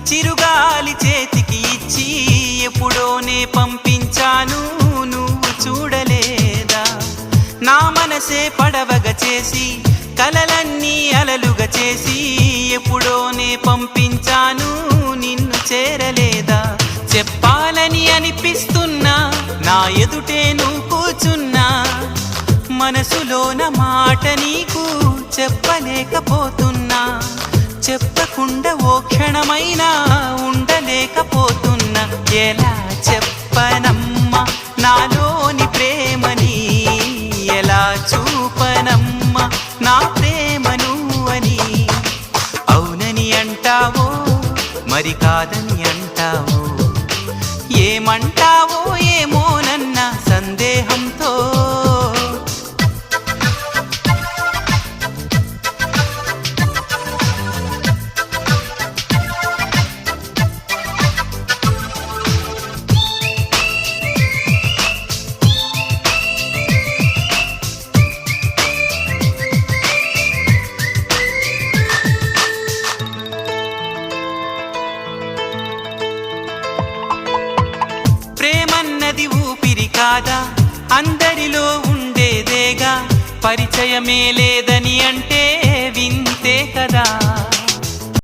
చిరుగాలి చేతికి ఇచ్చి ఎప్పుడోనే పంపించాను, నువ్వు చూడలేదా? నా మనసే పడవగా చేసి కలలన్నీ అలలుగా చేసి ఎప్పుడోనే పంపించాను, నిన్ను చేరలేదా? చెప్పాలని అనిపిస్తున్నా, నా ఎదుటే నువ్వు కూర్చున్నా, మనసులోన మాట నీకు చెప్పలేకపోతున్నా. చెప్పకుండా ఓ క్షణమైనా ఉండలేకపోతున్నా. ఎలా చెప్పనమ్మా నాలోని ప్రేమని, ఎలా చూపనమ్మా నా ప్రేమను అని. అవునని అంటావో మరి కాదని అంటావో, ఏమంటావో ఏమోనన్న సందేహంతో. ప్రేమన్నది ఊపిరి కాదా, అందరిలో ఉండేదేగా. పరిచయమే లేదని అంటే వింతే కదా.